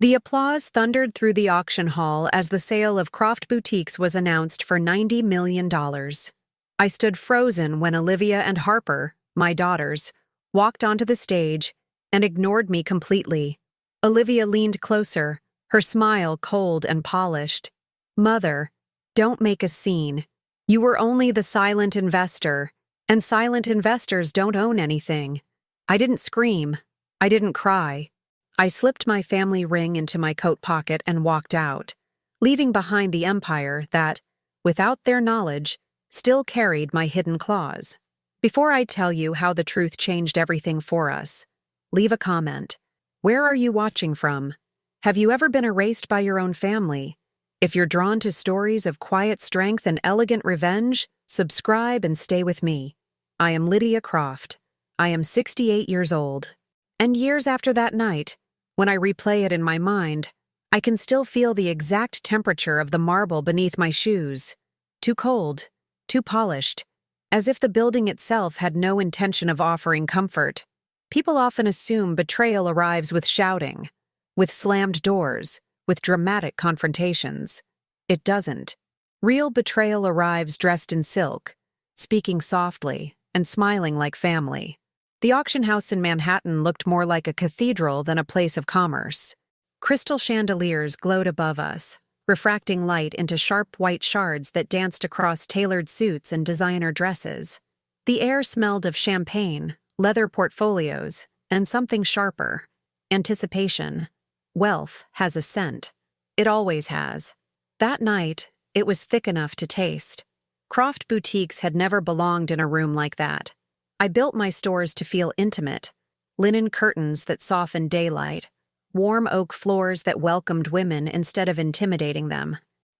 The applause thundered through the auction hall as the sale of Croft Boutiques was announced for $90 million. I stood frozen when Olivia and Harper, my daughters, walked onto the stage and ignored me completely. Olivia leaned closer, her smile cold and polished. "Mother, don't make a scene. You were only the silent investor, and silent investors don't own anything." I didn't scream. I didn't cry. I slipped my family ring into my coat pocket and walked out, leaving behind the empire that, without their knowledge, still carried my hidden claws. Before I tell you how the truth changed everything for us, leave a comment. Where are you watching from? Have you ever been erased by your own family? If you're drawn to stories of quiet strength and elegant revenge, subscribe and stay with me. I am Lydia Croft. I am 68 years old. And years after that night, when I replay it in my mind, I can still feel the exact temperature of the marble beneath my shoes. Too cold, too polished, as if the building itself had no intention of offering comfort. People often assume betrayal arrives with shouting, with slammed doors, with dramatic confrontations. It doesn't. Real betrayal arrives dressed in silk, speaking softly and smiling like family. The auction house in Manhattan looked more like a cathedral than a place of commerce. Crystal chandeliers glowed above us, refracting light into sharp white shards that danced across tailored suits and designer dresses. The air smelled of champagne, leather portfolios, and something sharper: anticipation. Wealth has a scent. It always has. That night, it was thick enough to taste. Croft Boutiques had never belonged in a room like that. I built my stores to feel intimate: linen curtains that softened daylight, warm oak floors that welcomed women instead of intimidating them,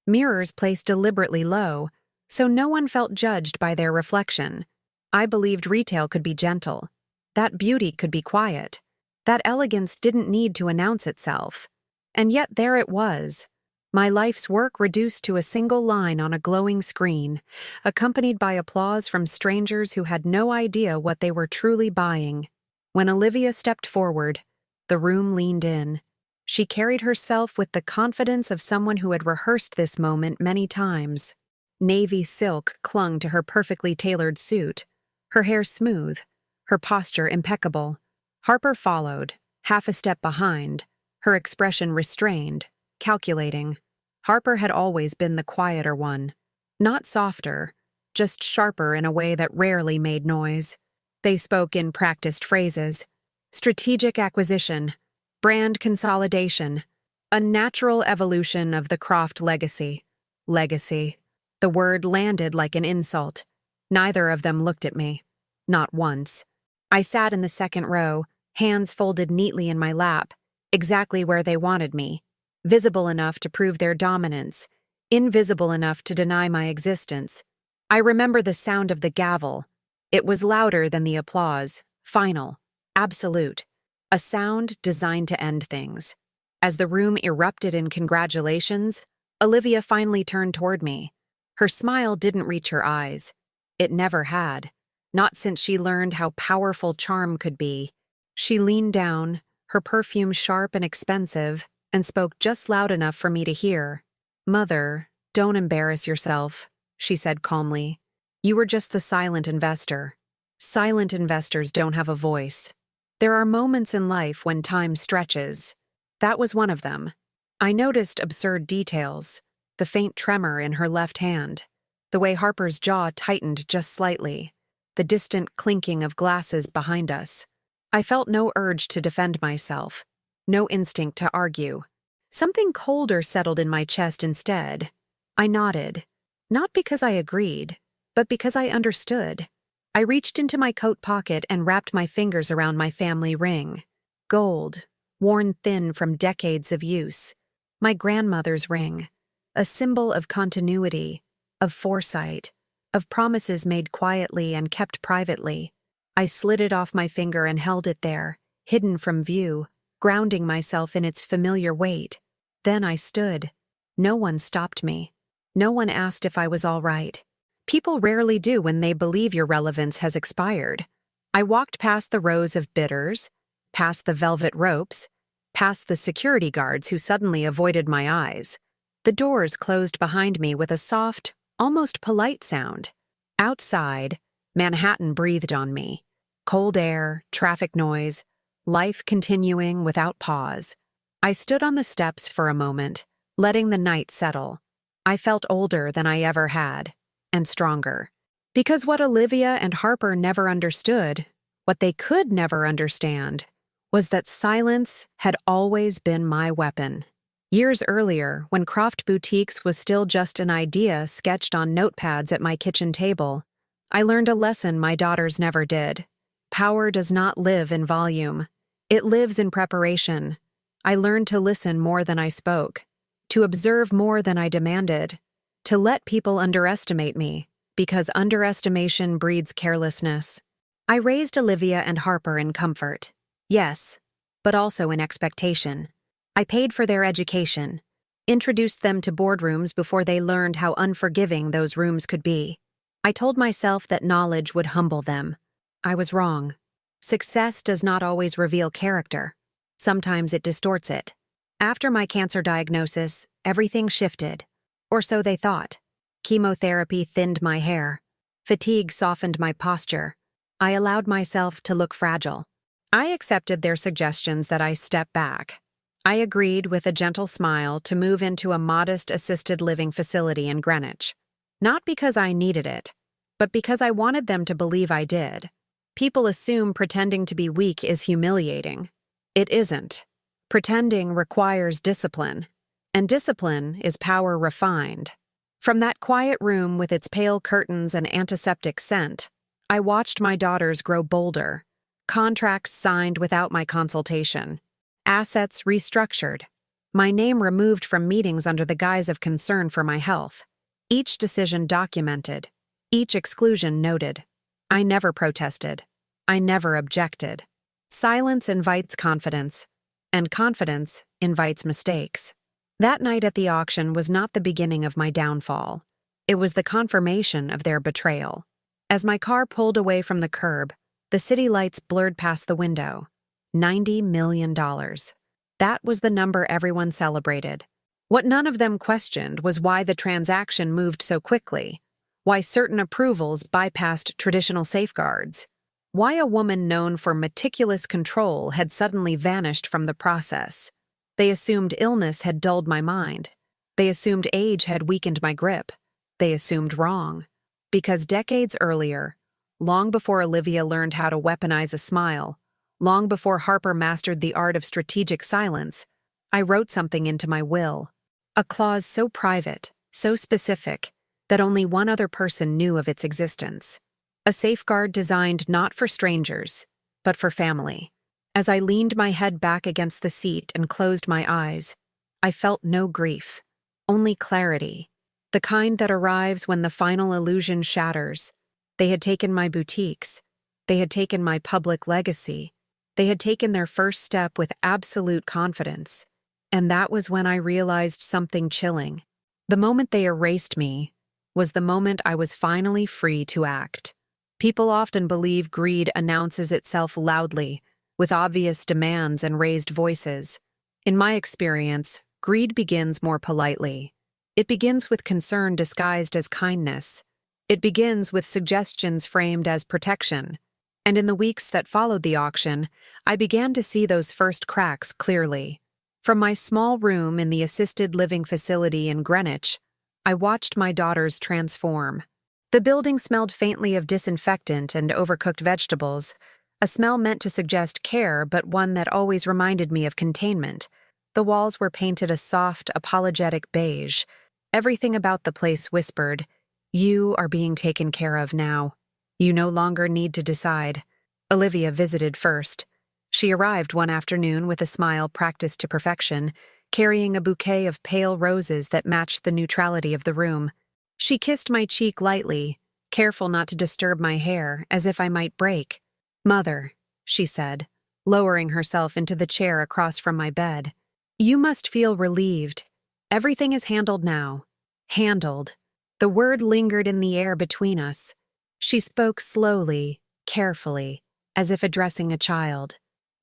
mirrors placed deliberately low, so no one felt judged by their reflection. I believed retail could be gentle, that beauty could be quiet, that elegance didn't need to announce itself. And yet there it was, my life's work reduced to a single line on a glowing screen, accompanied by applause from strangers who had no idea what they were truly buying. When Olivia stepped forward, the room leaned in. She carried herself with the confidence of someone who had rehearsed this moment many times. Navy silk clung to her perfectly tailored suit, her hair smooth, her posture impeccable. Harper followed, half a step behind, her expression restrained, calculating. Harper had always been the quieter one. Not softer, just sharper in a way that rarely made noise. They spoke in practiced phrases: strategic acquisition, brand consolidation, a natural evolution of the Croft legacy. Legacy. The word landed like an insult. Neither of them looked at me. Not once. I sat in the second row, hands folded neatly in my lap, exactly where they wanted me. Visible enough to prove their dominance, invisible enough to deny my existence. I remember the sound of the gavel. It was louder than the applause, final, absolute, a sound designed to end things. As the room erupted in congratulations, Olivia finally turned toward me. Her smile didn't reach her eyes. It never had, not since she learned how powerful charm could be. She leaned down, her perfume sharp and expensive, and spoke just loud enough for me to hear. "Mother, don't embarrass yourself," she said calmly. "You were just the silent investor. Silent investors don't have a voice. There are moments in life when time stretches. That was one of them." I noticed absurd details: the faint tremor in her left hand, the way Harper's jaw tightened just slightly, the distant clinking of glasses behind us. I felt no urge to defend myself, no instinct to argue. Something colder settled in my chest instead. I nodded, not because I agreed, but because I understood. I reached into my coat pocket and wrapped my fingers around my family ring. Gold, worn thin from decades of use. My grandmother's ring, a symbol of continuity, of foresight, of promises made quietly and kept privately. I slid it off my finger and held it there, hidden from view, grounding myself in its familiar weight. Then I stood. No one stopped me. No one asked if I was all right. People rarely do when they believe your relevance has expired. I walked past the rows of bidders, past the velvet ropes, past the security guards who suddenly avoided my eyes. The doors closed behind me with a soft, almost polite sound. Outside, Manhattan breathed on me. Cold air, traffic noise, life continuing without pause. I stood on the steps for a moment, letting the night settle. I felt older than I ever had, and stronger. Because what Olivia and Harper never understood, what they could never understand, was that silence had always been my weapon. Years earlier, when Croft Boutiques was still just an idea sketched on notepads at my kitchen table, I learned a lesson my daughters never did. Power does not live in volume. It lives in preparation. I learned to listen more than I spoke, to observe more than I demanded, to let people underestimate me, because underestimation breeds carelessness. I raised Olivia and Harper in comfort. Yes, but also in expectation. I paid for their education, introduced them to boardrooms before they learned how unforgiving those rooms could be. I told myself that knowledge would humble them. I was wrong. Success does not always reveal character. Sometimes it distorts it. After my cancer diagnosis, everything shifted. Or so they thought. Chemotherapy thinned my hair. Fatigue softened my posture. I allowed myself to look fragile. I accepted their suggestions that I step back. I agreed with a gentle smile to move into a modest assisted living facility in Greenwich. Not because I needed it, but because I wanted them to believe I did. People assume pretending to be weak is humiliating. It isn't. Pretending requires discipline, and discipline is power refined. From that quiet room with its pale curtains and antiseptic scent, I watched my daughters grow bolder, contracts signed without my consultation, assets restructured, my name removed from meetings under the guise of concern for my health, each decision documented, each exclusion noted. I never protested. I never objected. Silence invites confidence, and confidence invites mistakes. That night at the auction was not the beginning of my downfall. It was the confirmation of their betrayal. As my car pulled away from the curb, the city lights blurred past the window. $90 million. That was the number everyone celebrated. What none of them questioned was why the transaction moved so quickly, why certain approvals bypassed traditional safeguards, why a woman known for meticulous control had suddenly vanished from the process. They assumed illness had dulled my mind. They assumed age had weakened my grip. They assumed wrong. Because decades earlier, long before Olivia learned how to weaponize a smile, long before Harper mastered the art of strategic silence, I wrote something into my will. A clause so private, so specific, that only one other person knew of its existence. A safeguard designed not for strangers, but for family. As I leaned my head back against the seat and closed my eyes, I felt no grief, only clarity, the kind that arrives when the final illusion shatters. They had taken my boutiques. They had taken my public legacy. They had taken their first step with absolute confidence. And that was when I realized something chilling. The moment they erased me was the moment I was finally free to act. People often believe greed announces itself loudly, with obvious demands and raised voices. In my experience, greed begins more politely. It begins with concern disguised as kindness. It begins with suggestions framed as protection. And in the weeks that followed the auction, I began to see those first cracks clearly. From my small room in the assisted living facility in Greenwich, I watched my daughters transform. The building smelled faintly of disinfectant and overcooked vegetables, a smell meant to suggest care but one that always reminded me of containment. The walls were painted a soft, apologetic beige. Everything about the place whispered, "You are being taken care of now. You no longer need to decide." Olivia visited first. She arrived one afternoon with a smile practiced to perfection, carrying a bouquet of pale roses that matched the neutrality of the room. She kissed my cheek lightly, careful not to disturb my hair, as if I might break. "Mother," she said, lowering herself into the chair across from my bed, "you must feel relieved. Everything is handled now." Handled. The word lingered in the air between us. She spoke slowly, carefully, as if addressing a child.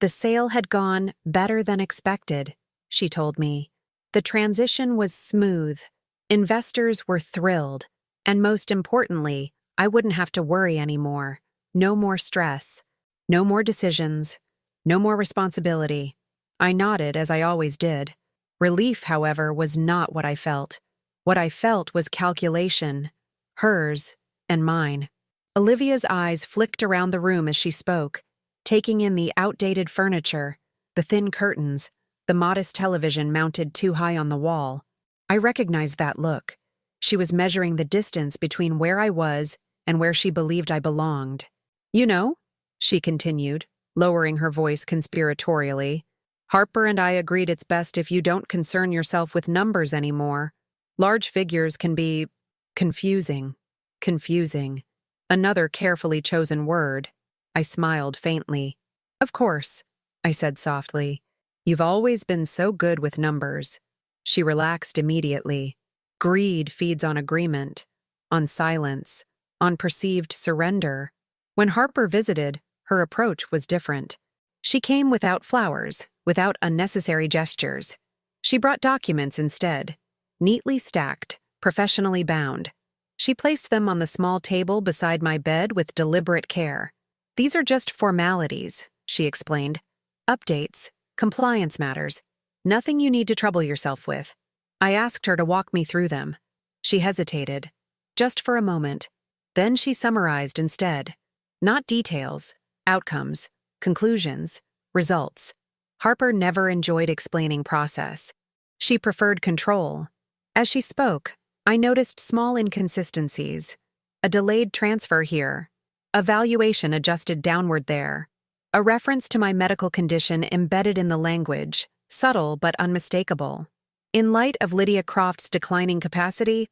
The sale had gone better than expected, she told me. The transition was smooth. Investors were thrilled. And most importantly, I wouldn't have to worry anymore. No more stress. No more decisions. No more responsibility. I nodded as I always did. Relief, however, was not what I felt. What I felt was calculation. Hers and mine. Olivia's eyes flicked around the room as she spoke, taking in the outdated furniture, the thin curtains, the modest television mounted too high on the wall. I recognized that look. She was measuring the distance between where I was and where she believed I belonged. You know, she continued, lowering her voice conspiratorially, Harper and I agreed it's best if you don't concern yourself with numbers anymore. Large figures can be confusing. Confusing. Another carefully chosen word. I smiled faintly. Of course, I said softly. You've always been so good with numbers. She relaxed immediately. Greed feeds on agreement, on silence, on perceived surrender. When Harper visited, her approach was different. She came without flowers, without unnecessary gestures. She brought documents instead, neatly stacked, professionally bound. She placed them on the small table beside my bed with deliberate care. These are just formalities, she explained. Updates, compliance matters, nothing you need to trouble yourself with. I asked her to walk me through them. She hesitated, just for a moment. Then she summarized instead. Not details, outcomes, conclusions, results. Harper never enjoyed explaining process. She preferred control. As she spoke, I noticed small inconsistencies. A delayed transfer here. A valuation adjusted downward there. A reference to my medical condition embedded in the language, subtle but unmistakable. In light of Lydia Croft's declining capacity,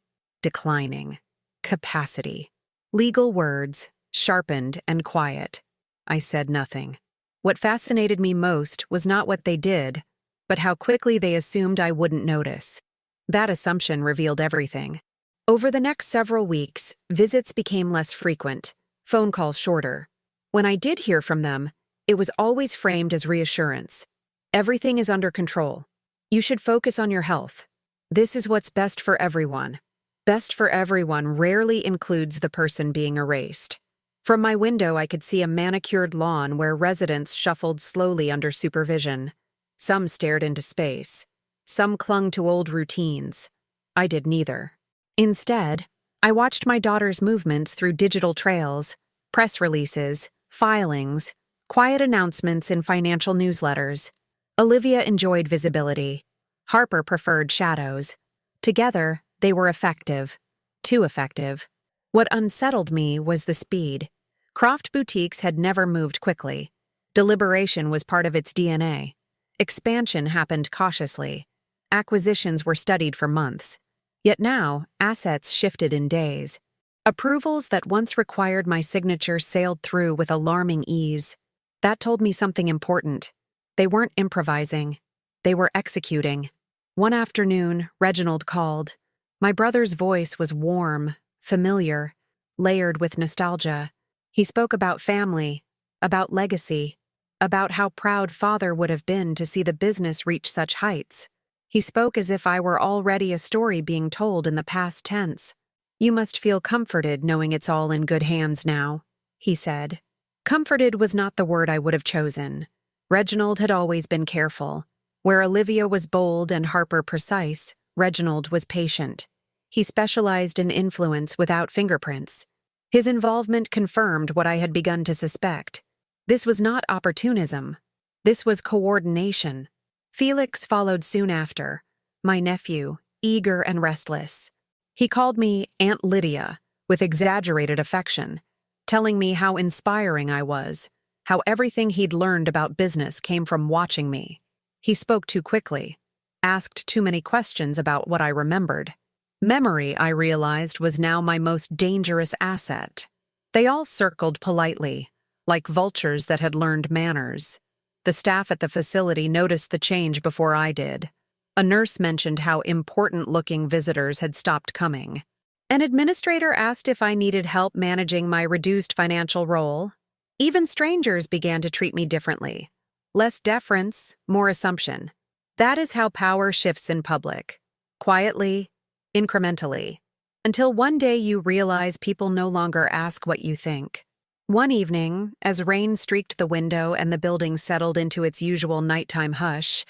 legal words, sharpened and quiet. I said nothing. What fascinated me most was not what they did, but how quickly they assumed I wouldn't notice. That assumption revealed everything. Over the next several weeks, visits became less frequent, phone calls shorter. When I did hear from them, it was always framed as reassurance. Everything is under control. You should focus on your health. This is what's best for everyone. Best for everyone rarely includes the person being erased. From my window, I could see a manicured lawn where residents shuffled slowly under supervision. Some stared into space. Some clung to old routines. I did neither. Instead, I watched my daughter's movements through digital trails, press releases, filings, quiet announcements in financial newsletters. Olivia enjoyed visibility. Harper preferred shadows. Together, they were effective. Too effective. What unsettled me was the speed. Croft Boutiques had never moved quickly. Deliberation was part of its DNA. Expansion happened cautiously. Acquisitions were studied for months. Yet now, assets shifted in days. Approvals that once required my signature sailed through with alarming ease. That told me something important. They weren't improvising. They were executing. One afternoon, Reginald called. My brother's voice was warm, familiar, layered with nostalgia. He spoke about family, about legacy, about how proud father would have been to see the business reach such heights. He spoke as if I were already a story being told in the past tense. You must feel comforted knowing it's all in good hands now, he said. Comforted was not the word I would have chosen. Reginald had always been careful. Where Olivia was bold and Harper precise, Reginald was patient. He specialized in influence without fingerprints. His involvement confirmed what I had begun to suspect. This was not opportunism. This was coordination. Felix followed soon after, my nephew, eager and restless. He called me Aunt Lydia, with exaggerated affection, telling me how inspiring I was, how everything he'd learned about business came from watching me. He spoke too quickly, asked too many questions about what I remembered. Memory, I realized, was now my most dangerous asset. They all circled politely, like vultures that had learned manners. The staff at the facility noticed the change before I did. A nurse mentioned how important-looking visitors had stopped coming. An administrator asked if I needed help managing my reduced financial role. Even strangers began to treat me differently, Less deference, more assumption. That is how power shifts in public. Quietly, incrementally. Until one day you realize people no longer ask what you think. One evening, as rain streaked the window and the building settled into its usual nighttime hush,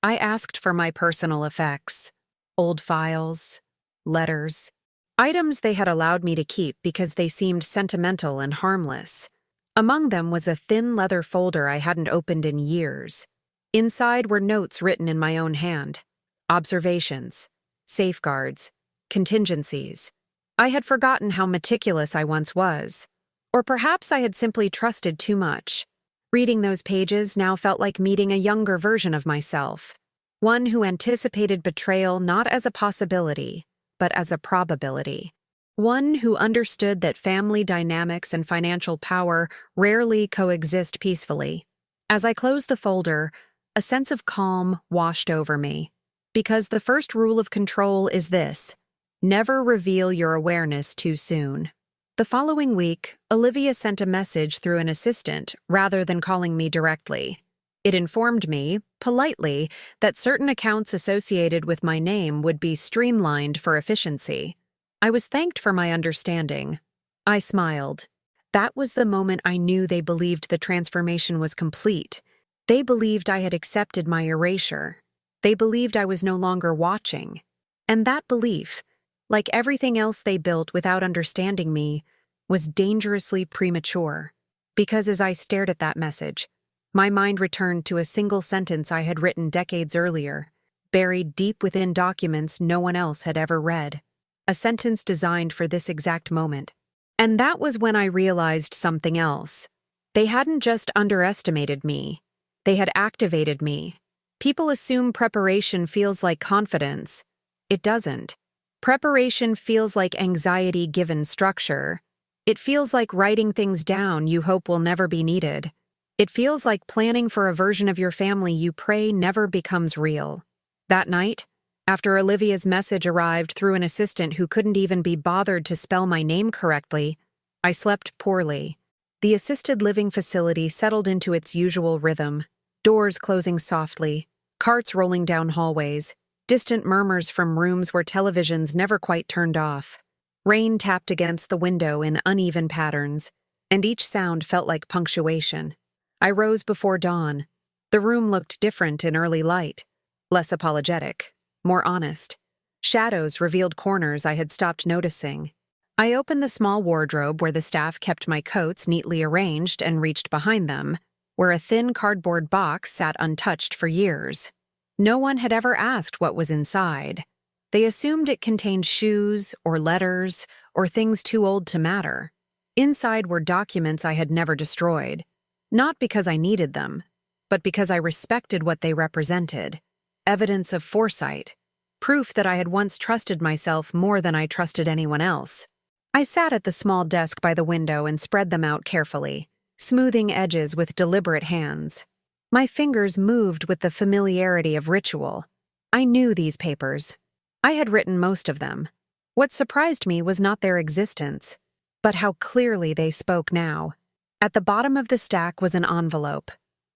I asked for my personal effects. Old files, letters, items they had allowed me to keep because they seemed sentimental and harmless. Among them was a thin leather folder I hadn't opened in years. Inside were notes written in my own hand. Observations, safeguards, contingencies. I had forgotten how meticulous I once was. Or perhaps I had simply trusted too much. Reading those pages now felt like meeting a younger version of myself. One who anticipated betrayal not as a possibility, but as a probability. One who understood that family dynamics and financial power rarely coexist peacefully. As I closed the folder, a sense of calm washed over me. Because the first rule of control is this: never reveal your awareness too soon. The following week, Olivia sent a message through an assistant rather than calling me directly. It informed me, politely, that certain accounts associated with my name would be streamlined for efficiency. I was thanked for my understanding. I smiled. That was the moment I knew they believed the transformation was complete. They believed I had accepted my erasure. They believed I was no longer watching. And that belief, like everything else they built without understanding me, was dangerously premature. Because as I stared at that message, my mind returned to a single sentence I had written decades earlier, buried deep within documents no one else had ever read. A sentence designed for this exact moment. And that was when I realized something else. They hadn't just underestimated me. They had activated me. People assume preparation feels like confidence. It doesn't. Preparation feels like anxiety given structure. It feels like writing things down you hope will never be needed. It feels like planning for a version of your family you pray never becomes real. That night, after Olivia's message arrived through an assistant who couldn't even be bothered to spell my name correctly, I slept poorly. The assisted living facility settled into its usual rhythm, doors closing softly, carts rolling down hallways, distant murmurs from rooms where televisions never quite turned off. Rain tapped against the window in uneven patterns, and each sound felt like punctuation. I rose before dawn. The room looked different in early light, less apologetic, more honest. Shadows revealed corners I had stopped noticing. I opened the small wardrobe where the staff kept my coats neatly arranged and reached behind them, where a thin cardboard box sat untouched for years. No one had ever asked what was inside. They assumed it contained shoes or letters or things too old to matter. Inside were documents I had never destroyed. Not because I needed them, but because I respected what they represented. Evidence of foresight. Proof that I had once trusted myself more than I trusted anyone else. I sat at the small desk by the window and spread them out carefully, smoothing edges with deliberate hands. My fingers moved with the familiarity of ritual. I knew these papers. I had written most of them. What surprised me was not their existence, but how clearly they spoke now. At the bottom of the stack was an envelope.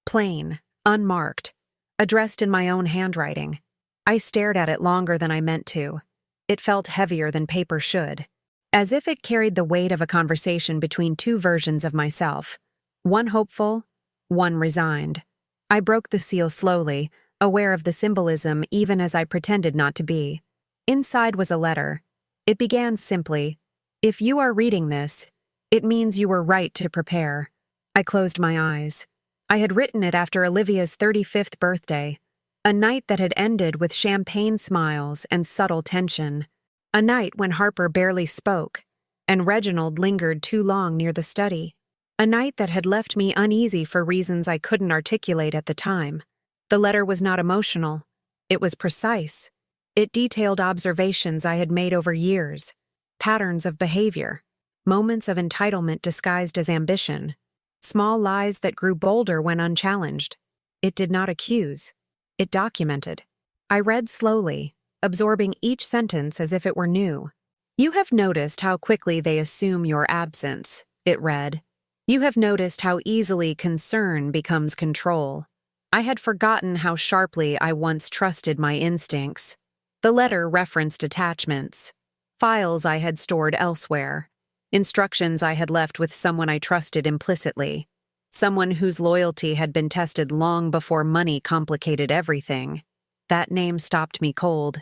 Plain, unmarked, addressed in my own handwriting. I stared at it longer than I meant to. It felt heavier than paper should, as if it carried the weight of a conversation between two versions of myself, one hopeful, one resigned. I broke the seal slowly, aware of the symbolism even as I pretended not to be. Inside was a letter. It began simply, "If you are reading this, it means you were right to prepare." I closed my eyes. I had written it after Olivia's 35th birthday, a night that had ended with champagne smiles and subtle tension, a night when Harper barely spoke, and Reginald lingered too long near the study, a night that had left me uneasy for reasons I couldn't articulate at the time. The letter was not emotional. It was precise. It detailed observations I had made over years, patterns of behavior, moments of entitlement disguised as ambition, small lies that grew bolder when unchallenged. It did not accuse. It documented. I read slowly, absorbing each sentence as if it were new. "You have noticed how quickly they assume your absence," it read. "You have noticed how easily concern becomes control. I had forgotten how sharply I once trusted my instincts. The letter referenced attachments, files I had stored elsewhere, instructions I had left with someone I trusted implicitly, someone whose loyalty had been tested long before money complicated everything. That name stopped me cold.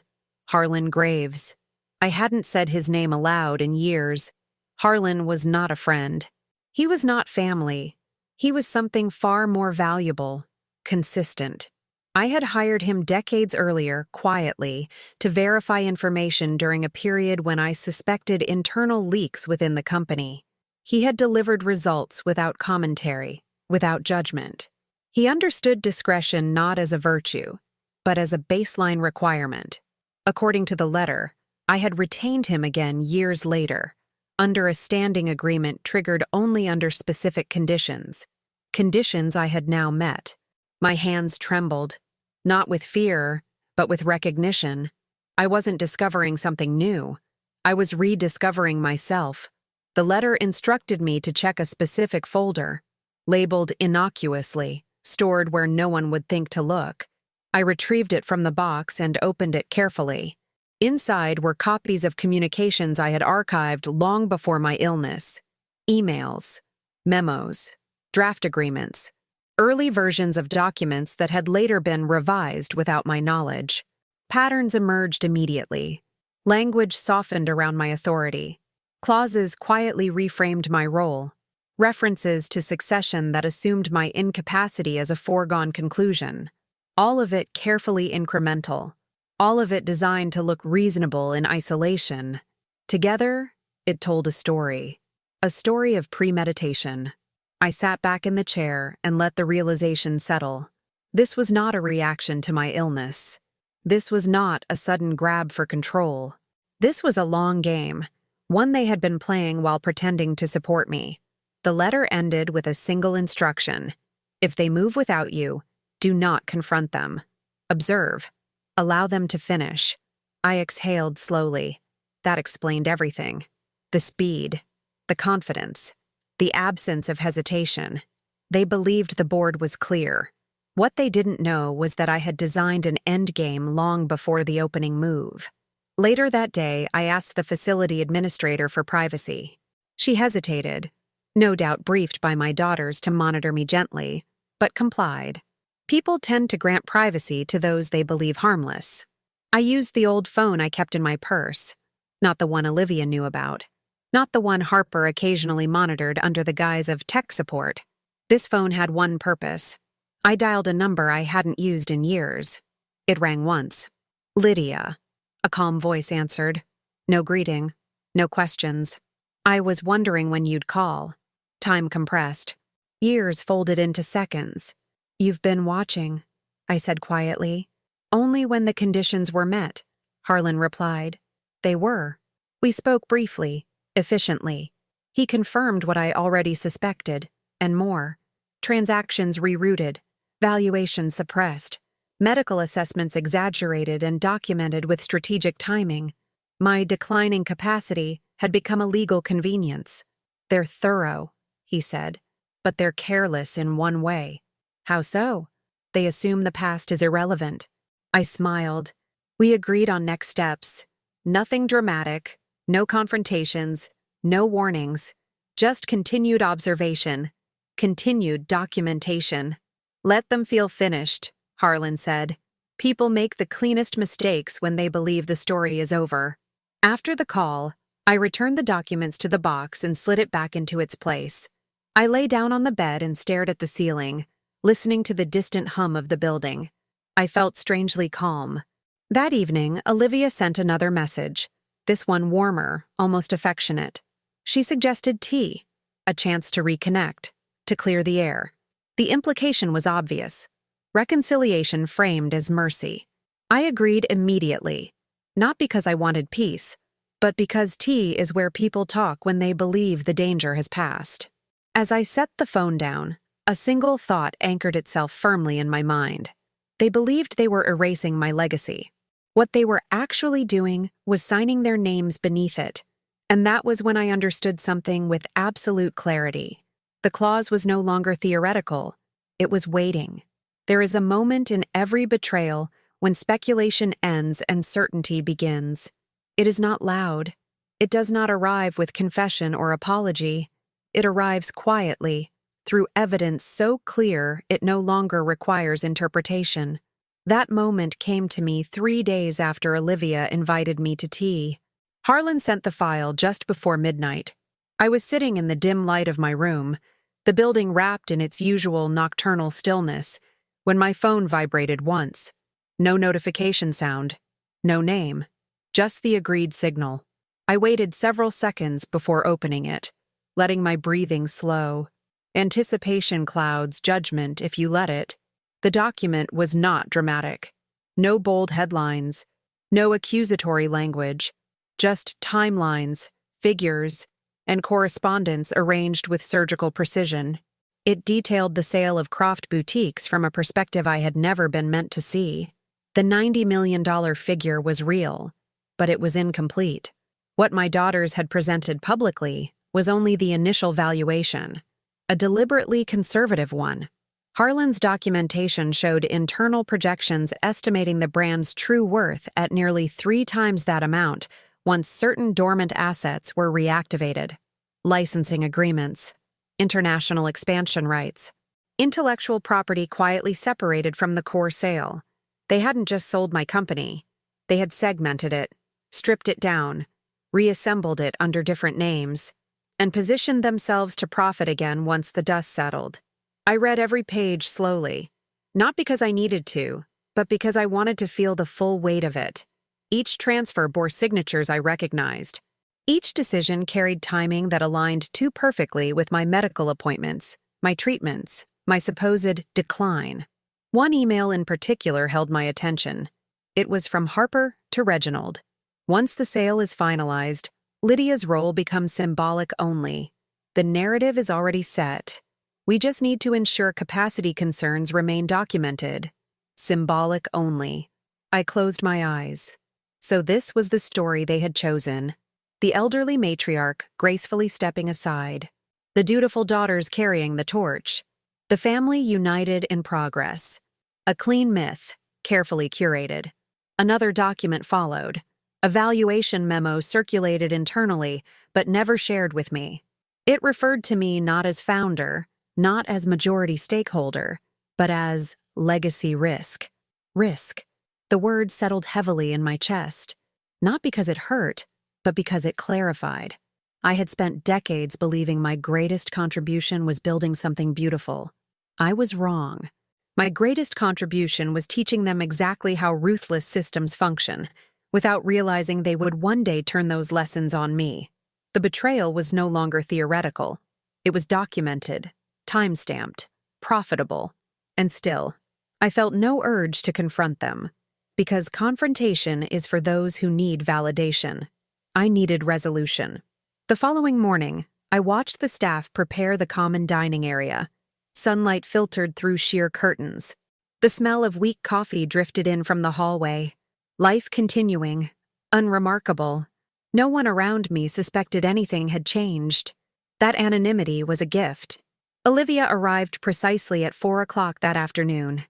Harlan Graves. I hadn't said his name aloud in years. Harlan was not a friend. He was not family. He was something far more valuable, consistent. I had hired him decades earlier, quietly, to verify information during a period when I suspected internal leaks within the company. He had delivered results without commentary, without judgment. He understood discretion not as a virtue, but as a baseline requirement. According to the letter, I had retained him again years later, under a standing agreement triggered only under specific conditions. Conditions I had now met. My hands trembled, not with fear, but with recognition. I wasn't discovering something new. I was rediscovering myself. The letter instructed me to check a specific folder, labeled innocuously, stored where no one would think to look. I retrieved it from the box and opened it carefully. Inside were copies of communications I had archived long before my illness. Emails, memos, draft agreements, early versions of documents that had later been revised without my knowledge. Patterns emerged immediately. Language softened around my authority. Clauses quietly reframed my role. References to succession that assumed my incapacity as a foregone conclusion. All of it carefully incremental. All of it designed to look reasonable in isolation. Together, it told a story. A story of premeditation. I sat back in the chair and let the realization settle. This was not a reaction to my illness. This was not a sudden grab for control. This was a long game, one they had been playing while pretending to support me. The letter ended with a single instruction. If they move without you, do not confront them. Observe. Allow them to finish. I exhaled slowly. That explained everything. The speed, the confidence, the absence of hesitation. They believed the board was clear. What they didn't know was that I had designed an endgame long before the opening move. Later that day, I asked the facility administrator for privacy. She hesitated, no doubt briefed by my daughters to monitor me gently, but complied. People tend to grant privacy to those they believe harmless. I used the old phone I kept in my purse, not the one Olivia knew about, not the one Harper occasionally monitored under the guise of tech support. This phone had one purpose. I dialed a number I hadn't used in years. It rang once. Lydia. A calm voice answered. No greeting. No questions. I was wondering when you'd call. Time compressed. Years folded into seconds. You've been watching, I said quietly. Only when the conditions were met, Harlan replied. They were. We spoke briefly, efficiently. He confirmed what I already suspected, and more. Transactions rerouted, valuations suppressed, medical assessments exaggerated and documented with strategic timing. My declining capacity had become a legal convenience. They're thorough, he said, but they're careless in one way. How so? They assume the past is irrelevant. I smiled. We agreed on next steps. Nothing dramatic, no confrontations, no warnings, just continued observation, continued documentation. Let them feel finished, Harlan said. People make the cleanest mistakes when they believe the story is over. After the call, I returned the documents to the box and slid it back into its place. I lay down on the bed and stared at the ceiling, listening to the distant hum of the building. I felt strangely calm. That evening, Olivia sent another message, this one warmer, almost affectionate. She suggested tea, a chance to reconnect, to clear the air. The implication was obvious. Reconciliation framed as mercy. I agreed immediately, not because I wanted peace, but because tea is where people talk when they believe the danger has passed. As I set the phone down, a single thought anchored itself firmly in my mind. They believed they were erasing my legacy. What they were actually doing was signing their names beneath it, and that was when I understood something with absolute clarity. The clause was no longer theoretical. It was waiting. There is a moment in every betrayal when speculation ends and certainty begins. It is not loud. It does not arrive with confession or apology. It arrives quietly, through evidence so clear it no longer requires interpretation. That moment came to me 3 days after Olivia invited me to tea. Harlan sent the file just before midnight. I was sitting in the dim light of my room, the building wrapped in its usual nocturnal stillness, when my phone vibrated once. No notification sound, no name, just the agreed signal. I waited several seconds before opening it, letting my breathing slow. Anticipation clouds judgment if you let it. The document was not dramatic. No bold headlines, no accusatory language, just timelines, figures, and correspondence arranged with surgical precision. It detailed the sale of Croft boutiques from a perspective I had never been meant to see. The $90 million figure was real, but it was incomplete. What my daughters had presented publicly was only the initial valuation, a deliberately conservative one. Harlan's documentation showed internal projections estimating the brand's true worth at nearly 3 times that amount once certain dormant assets were reactivated. Licensing agreements, international expansion rights, intellectual property quietly separated from the core sale. They hadn't just sold my company. They had segmented it, stripped it down, reassembled it under different names, and positioned themselves to profit again once the dust settled. I read every page slowly, not because I needed to, but because I wanted to feel the full weight of it. Each transfer bore signatures I recognized. Each decision carried timing that aligned too perfectly with my medical appointments, my treatments, my supposed decline. One email in particular held my attention. It was from Harper to Reginald. Once the sale is finalized, Lydia's role becomes symbolic only. The narrative is already set. We just need to ensure capacity concerns remain documented. Symbolic only. I closed my eyes. So this was the story they had chosen. The elderly matriarch gracefully stepping aside. The dutiful daughters carrying the torch. The family united in progress. A clean myth, carefully curated. Another document followed. A valuation memo circulated internally, but never shared with me. It referred to me not as founder, not as majority stakeholder, but as legacy risk. Risk. The word settled heavily in my chest, not because it hurt, but because it clarified. I had spent decades believing my greatest contribution was building something beautiful. I was wrong. My greatest contribution was teaching them exactly how ruthless systems function, without realizing they would one day turn those lessons on me. The betrayal was no longer theoretical. It was documented, time-stamped, profitable. And still, I felt no urge to confront them, because confrontation is for those who need validation. I needed resolution. The following morning, I watched the staff prepare the common dining area. Sunlight filtered through sheer curtains. The smell of weak coffee drifted in from the hallway. Life continuing, unremarkable. No one around me suspected anything had changed. That anonymity was a gift. Olivia arrived precisely at 4 o'clock that afternoon.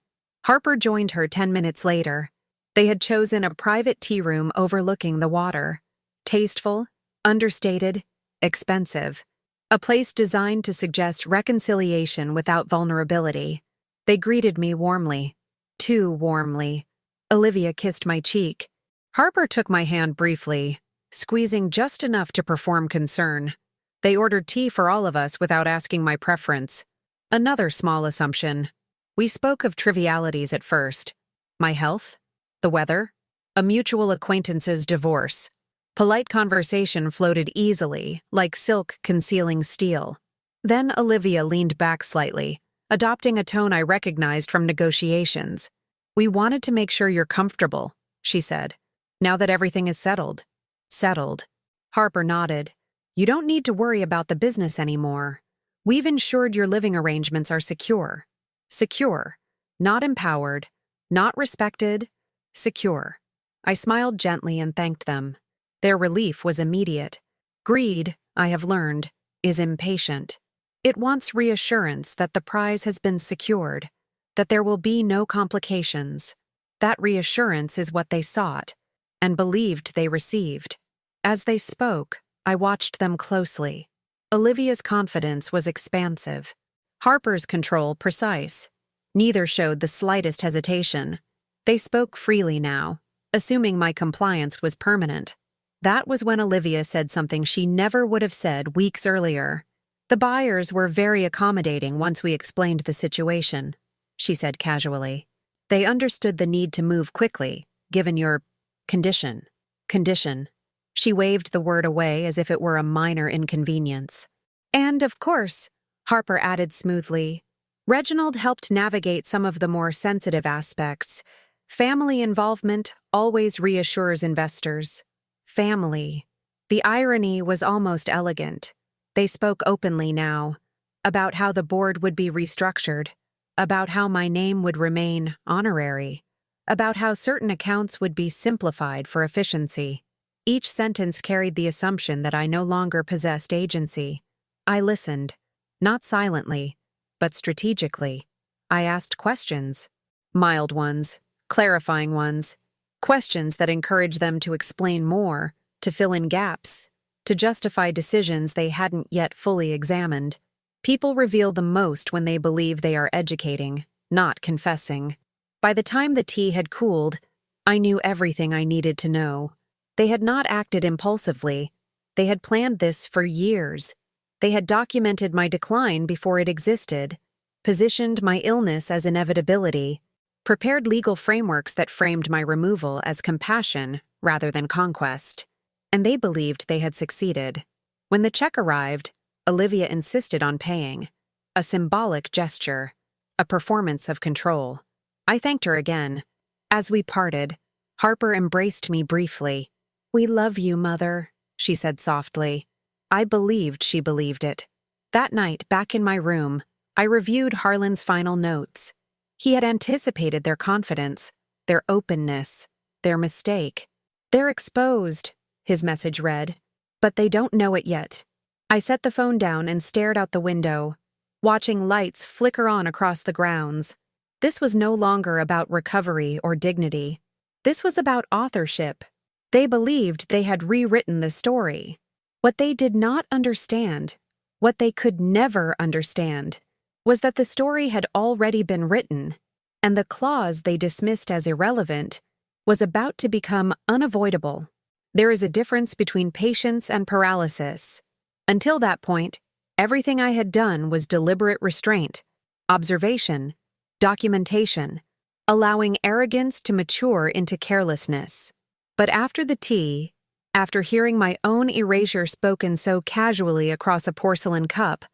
Harper joined her 10 minutes later. They had chosen a private tea room overlooking the water. Tasteful, understated, expensive. A place designed to suggest reconciliation without vulnerability. They greeted me warmly. Too warmly. Olivia kissed my cheek. Harper took my hand briefly, squeezing just enough to perform concern. They ordered tea for all of us without asking my preference. Another small assumption. We spoke of trivialities at first. My health, the weather, a mutual acquaintance's divorce. Polite conversation floated easily, like silk concealing steel. Then Olivia leaned back slightly, adopting a tone I recognized from negotiations. "We wanted to make sure you're comfortable," she said. "Now that everything is settled." Settled. Harper nodded. "You don't need to worry about the business anymore. We've ensured your living arrangements are secure." Secure. Not empowered. Not respected. Secure. I smiled gently and thanked them. Their relief was immediate. Greed, I have learned, is impatient. It wants reassurance that the prize has been secured. that there will be no complications. That reassurance is what they sought, and believed they received. As they spoke, I watched them closely. Olivia's confidence was expansive. Harper's control precise. Neither showed the slightest hesitation. They spoke freely now, assuming my compliance was permanent. That was when Olivia said something she never would have said weeks earlier. "The buyers were very accommodating once we explained the situation," she said casually. "They understood the need to move quickly, given your condition." Condition. She waved the word away as if it were a minor inconvenience. "And, of course," Harper added smoothly, "Reginald helped navigate some of the more sensitive aspects. Family involvement always reassures investors." Family. The irony was almost elegant. They spoke openly now, about how the board would be restructured, about how my name would remain honorary, about how certain accounts would be simplified for efficiency. Each sentence carried the assumption that I no longer possessed agency. I listened, not silently, but strategically. I asked questions, mild ones, clarifying ones, questions that encouraged them to explain more, to fill in gaps, to justify decisions they hadn't yet fully examined. People reveal the most when they believe they are educating, not confessing. By the time the tea had cooled, I knew everything I needed to know. They had not acted impulsively. They had planned this for years. They had documented my decline before it existed, positioned my illness as inevitability, prepared legal frameworks that framed my removal as compassion rather than conquest. And they believed they had succeeded. When the check arrived, Olivia insisted on paying. A symbolic gesture, a performance of control. I thanked her again. As we parted, Harper embraced me briefly. "We love you, Mother," she said softly. I believed she believed it. That night, back in my room, I reviewed Harlan's final notes. He had anticipated their confidence, their openness, their mistake. "They're exposed," his message read, "but they don't know it yet." I set the phone down and stared out the window, watching lights flicker on across the grounds. This was no longer about recovery or dignity. This was about authorship. They believed they had rewritten the story. What they did not understand, what they could never understand, was that the story had already been written, and the clause they dismissed as irrelevant was about to become unavoidable. There is a difference between patience and paralysis. Until that point, everything I had done was deliberate restraint, observation, documentation, allowing arrogance to mature into carelessness. But after the tea, after hearing my own erasure spoken so casually across a porcelain cup,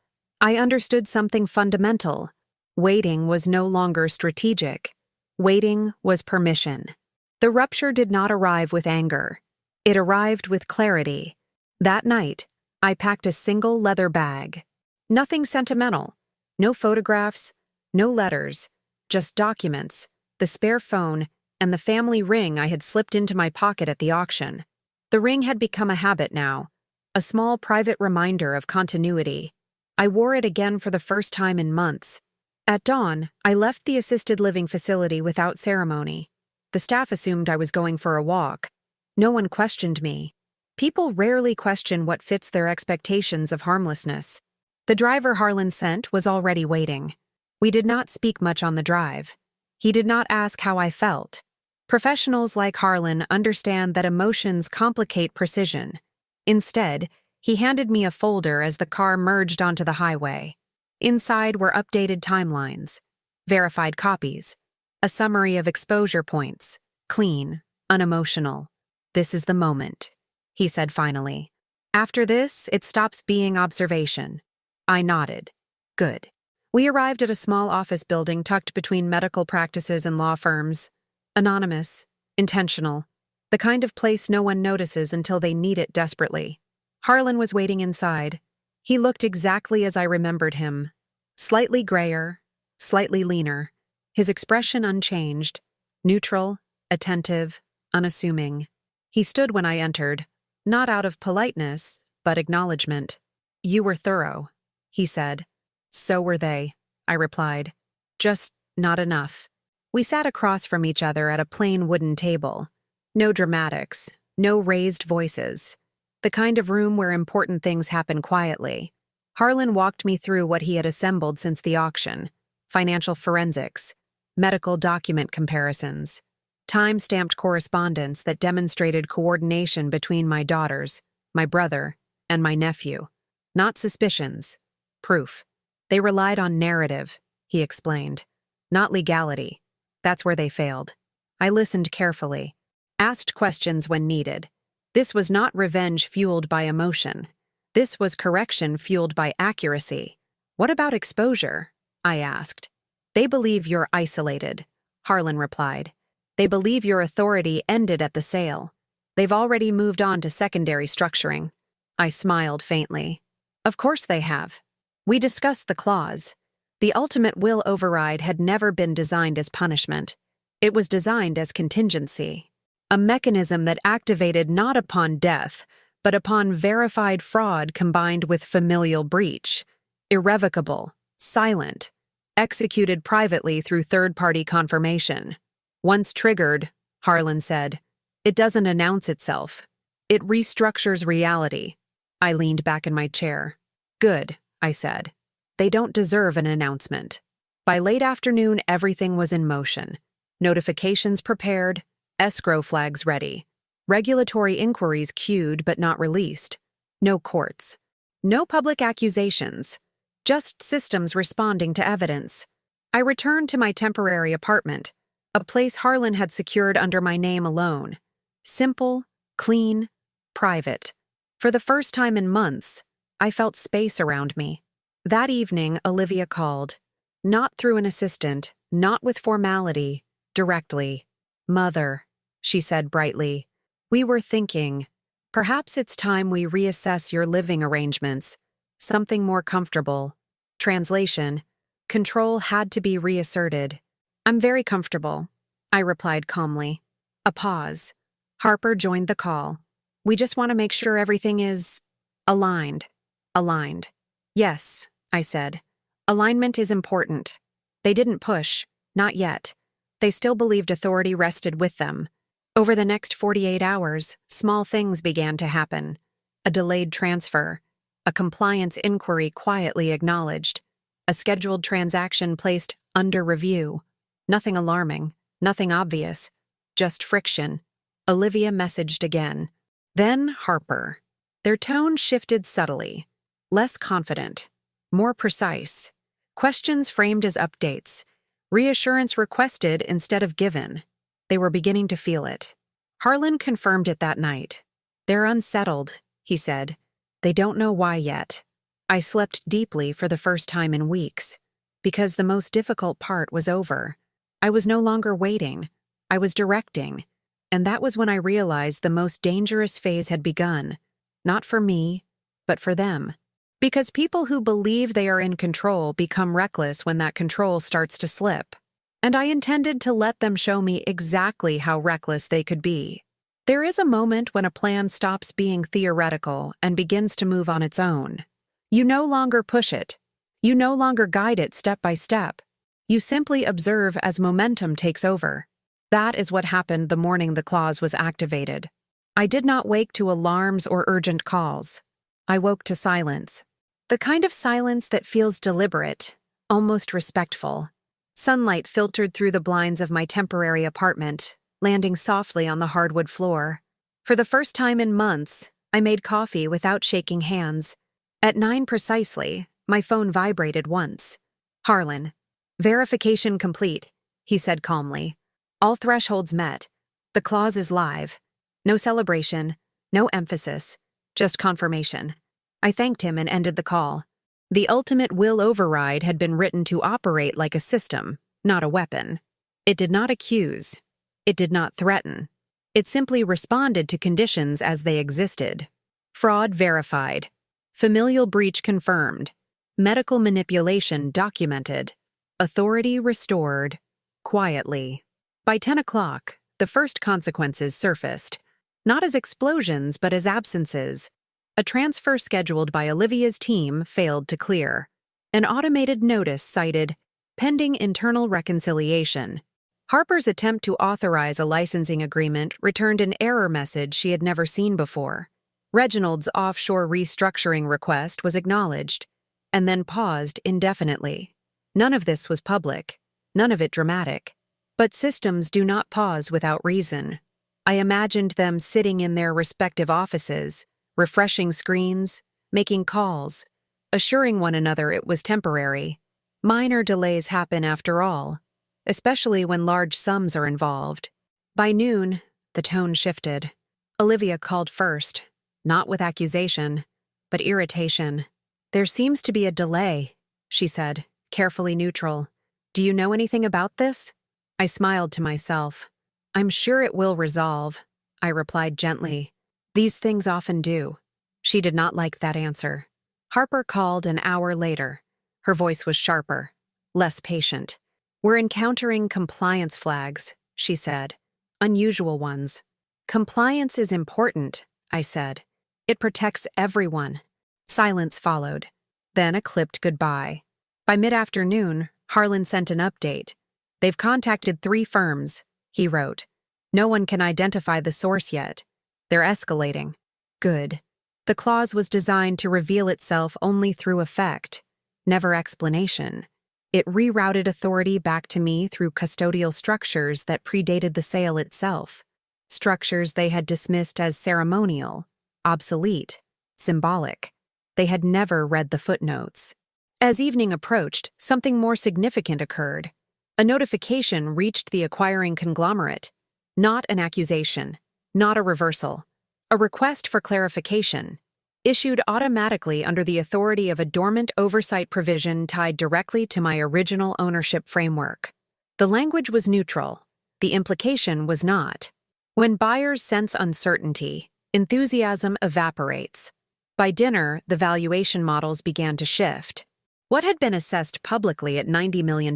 I understood something fundamental. Waiting was no longer strategic. Waiting was permission. The rupture did not arrive with anger. It arrived with clarity. That night, I packed a single leather bag. Nothing sentimental. No photographs, no letters, just documents, the spare phone, and the family ring I had slipped into my pocket at the auction. The ring had become a habit now, a small private reminder of continuity. I wore it again for the first time in months. At dawn, I left the assisted living facility without ceremony. The staff assumed I was going for a walk. No one questioned me. People rarely question what fits their expectations of harmlessness. The driver Harlan sent was already waiting. We did not speak much on the drive. He did not ask how I felt. Professionals like Harlan understand that emotions complicate precision. Instead, he handed me a folder as the car merged onto the highway. Inside were updated timelines, verified copies, a summary of exposure points, clean, unemotional. "This is the moment," he said finally. "After this, it stops being observation." I nodded. Good. We arrived at a small office building tucked between medical practices and law firms. Anonymous, intentional, the kind of place no one notices until they need it desperately. Harlan was waiting inside. He looked exactly as I remembered him. Slightly grayer, slightly leaner, his expression unchanged, neutral, attentive, unassuming. He stood when I entered, not out of politeness, but acknowledgement. "You were thorough," he said. "So were they," I replied. "Just not enough. We sat across from each other at a plain wooden table. No dramatics, no raised voices. The kind of room where important things happen quietly. Harlan walked me through what he had assembled since the auction: financial forensics, medical document comparisons, time-stamped correspondence that demonstrated coordination between my daughters, my brother, and my nephew. Not suspicions, proof. They relied on narrative, he explained, not legality. That's where they failed. I listened carefully, asked questions when needed. This was not revenge fueled by emotion. This was correction fueled by accuracy. What about exposure? I asked. They believe you're isolated, Harlan replied. They believe your authority ended at the sale. They've already moved on to secondary structuring. I smiled faintly. Of course they have. We discussed the clause. The ultimate will override had never been designed as punishment. It was designed as contingency. A mechanism that activated not upon death, but upon verified fraud combined with familial breach. Irrevocable, silent, executed privately through third-party confirmation. Once triggered, Harlan said, it doesn't announce itself. It restructures reality. I leaned back in my chair. Good, I said. They don't deserve an announcement. By late afternoon, everything was in motion. Notifications prepared, escrow flags ready. Regulatory inquiries queued but not released. No courts. No public accusations. Just systems responding to evidence. I returned to my temporary apartment, a place Harlan had secured under my name alone. Simple, clean, private. For the first time in months, I felt space around me. That evening, Olivia called. Not through an assistant, not with formality, directly. Mother, she said brightly, we were thinking, perhaps it's time we reassess your living arrangements. Something more comfortable. Translation, control had to be reasserted. I'm very comfortable, I replied calmly. A pause. Harper joined the call. We just want to make sure everything is aligned. Aligned. Yes, I said. Alignment is important. They didn't push, not yet. They still believed authority rested with them. Over the next 48 hours, small things began to happen. A delayed transfer, a compliance inquiry quietly acknowledged, a scheduled transaction placed under review. Nothing alarming, nothing obvious, just friction. Olivia messaged again. Then Harper. Their tone shifted subtly, less confident, more precise. Questions framed as updates, reassurance requested instead of given. They were beginning to feel it. Harlan confirmed it that night. They're unsettled, he said. They don't know why yet. I slept deeply for the first time in weeks, because the most difficult part was over. I was no longer waiting. I was directing. And that was when I realized the most dangerous phase had begun. Not for me, but for them. Because people who believe they are in control become reckless when that control starts to slip. And I intended to let them show me exactly how reckless they could be. There is a moment when a plan stops being theoretical and begins to move on its own. You no longer push it. You no longer guide it step by step. You simply observe as momentum takes over. That is what happened the morning the clause was activated. I did not wake to alarms or urgent calls. I woke to silence. The kind of silence that feels deliberate, almost respectful. Sunlight filtered through the blinds of my temporary apartment, landing softly on the hardwood floor. For the first time in months, I made coffee without shaking hands. At 9 precisely, my phone vibrated once. Harlan. Verification complete, he said calmly. All thresholds met. The clause is live. No celebration, no emphasis, just confirmation. I thanked him and ended the call. The ultimate will override had been written to operate like a system, not a weapon. It did not accuse. It did not threaten. It simply responded to conditions as they existed. Fraud verified. Familial breach confirmed. Medical manipulation documented. Authority restored. Quietly. By 10 o'clock, the first consequences surfaced. Not as explosions, but as absences. A transfer scheduled by Olivia's team failed to clear. An automated notice cited, pending internal reconciliation. Harper's attempt to authorize a licensing agreement returned an error message she had never seen before. Reginald's offshore restructuring request was acknowledged, and then paused indefinitely. None of this was public, none of it dramatic. But systems do not pause without reason. I imagined them sitting in their respective offices, refreshing screens, making calls, assuring one another it was temporary. Minor delays happen after all, especially when large sums are involved. By noon, the tone shifted. Olivia called first, not with accusation, but irritation. "There seems to be a delay," she said, carefully neutral. "Do you know anything about this?" I smiled to myself. "I'm sure it will resolve," I replied gently. "These things often do." She did not like that answer. Harper called an hour later. Her voice was sharper, less patient. "We're encountering compliance flags," she said. "Unusual ones." "Compliance is important," I said. "It protects everyone." Silence followed. Then a clipped goodbye. By mid-afternoon, Harlan sent an update. "They've contacted 3 firms," he wrote. "No one can identify the source yet. They're escalating." Good. The clause was designed to reveal itself only through effect, never explanation. It rerouted authority back to me through custodial structures that predated the sale itself. Structures they had dismissed as ceremonial, obsolete, symbolic. They had never read the footnotes. As evening approached, something more significant occurred. A notification reached the acquiring conglomerate. Not an accusation, not a reversal. A request for clarification, issued automatically under the authority of a dormant oversight provision tied directly to my original ownership framework. The language was neutral. The implication was not. When buyers sense uncertainty, enthusiasm evaporates. By dinner, the valuation models began to shift. What had been assessed publicly at $90 million